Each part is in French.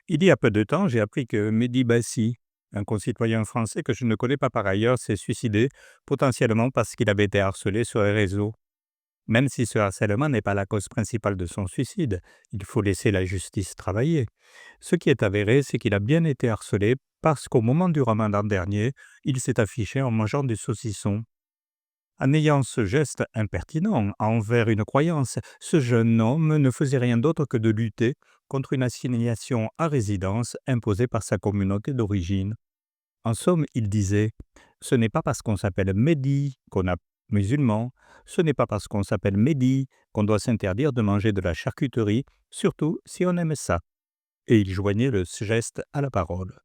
Il y a peu de temps, j'ai appris que Mehdi Bassi, un concitoyen français que je ne connais pas par ailleurs, s'est suicidé, potentiellement parce qu'il avait été harcelé sur les réseaux. Même si ce harcèlement n'est pas la cause principale de son suicide, il faut laisser la justice travailler. Ce qui est avéré, c'est qu'il a bien été harcelé parce qu'au moment du ramadan dernier, il s'est affiché en mangeant du saucisson. En ayant ce geste impertinent envers une croyance, ce jeune homme ne faisait rien d'autre que de lutter contre une assignation à résidence imposée par sa communauté d'origine. En somme, il disait: ce n'est pas parce qu'on s'appelle Mehdi qu'on est musulman, ce n'est pas parce qu'on s'appelle Mehdi qu'on doit s'interdire de manger de la charcuterie, surtout si on aime ça. Et il joignait le geste à la parole.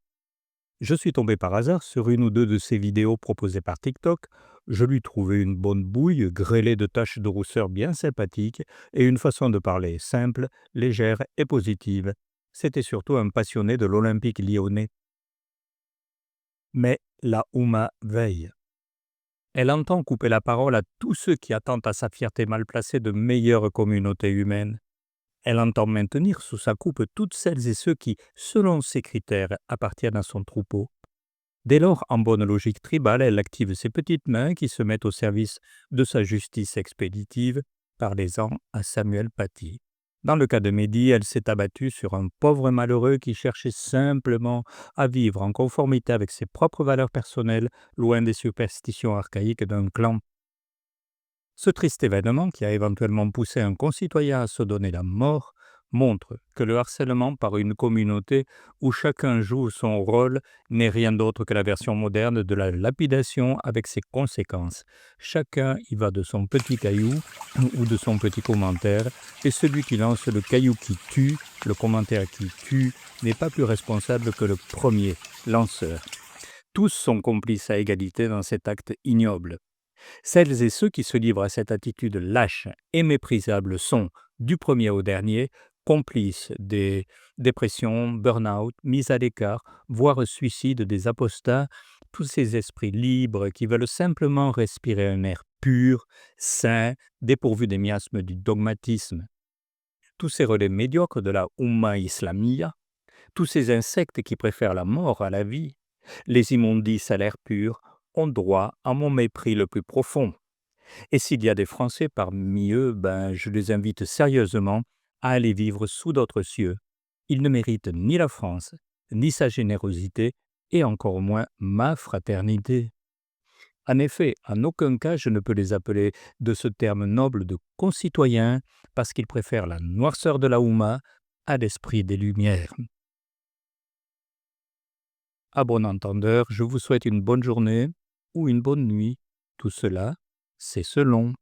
Je suis tombé par hasard sur une ou deux de ces vidéos proposées par TikTok. Je lui trouvais une bonne bouille, grêlée de taches de rousseur bien sympathiques et une façon de parler simple, légère et positive. C'était surtout un passionné de l'Olympique lyonnais. Mais la Houma veille. Elle entend couper la parole à tous ceux qui attendent à sa fierté mal placée de meilleures communautés humaines. Elle entend maintenir sous sa coupe toutes celles et ceux qui, selon ses critères, appartiennent à son troupeau. Dès lors, en bonne logique tribale, elle active ses petites mains qui se mettent au service de sa justice expéditive, parlez-en à Samuel Paty. Dans le cas de Mehdi, elle s'est abattue sur un pauvre malheureux qui cherchait simplement à vivre en conformité avec ses propres valeurs personnelles, loin des superstitions archaïques d'un clan. Ce triste événement, qui a éventuellement poussé un concitoyen à se donner la mort, montre que le harcèlement par une communauté où chacun joue son rôle n'est rien d'autre que la version moderne de la lapidation avec ses conséquences. Chacun y va de son petit caillou ou de son petit commentaire, et celui qui lance le caillou qui tue, le commentaire qui tue, n'est pas plus responsable que le premier, lanceur. Tous sont complices à égalité dans cet acte ignoble. Celles et ceux qui se livrent à cette attitude lâche et méprisable sont, du premier au dernier, complices des dépressions, burn-out, mises à l'écart, voire suicides des apostats, tous ces esprits libres qui veulent simplement respirer un air pur, sain, dépourvu des miasmes du dogmatisme. Tous ces relais médiocres de la Oumma Islamia, tous ces insectes qui préfèrent la mort à la vie, les immondices à l'air pur, ont droit à mon mépris le plus profond. Et s'il y a des Français parmi eux, je les invite sérieusement à aller vivre sous d'autres cieux. Ils ne méritent ni la France, ni sa générosité, et encore moins ma fraternité. En effet, en aucun cas je ne peux les appeler de ce terme noble de concitoyens, parce qu'ils préfèrent la noirceur de la Houma à l'esprit des Lumières. À bon entendeur, je vous souhaite une bonne journée ou une bonne nuit. Tout cela, c'est selon.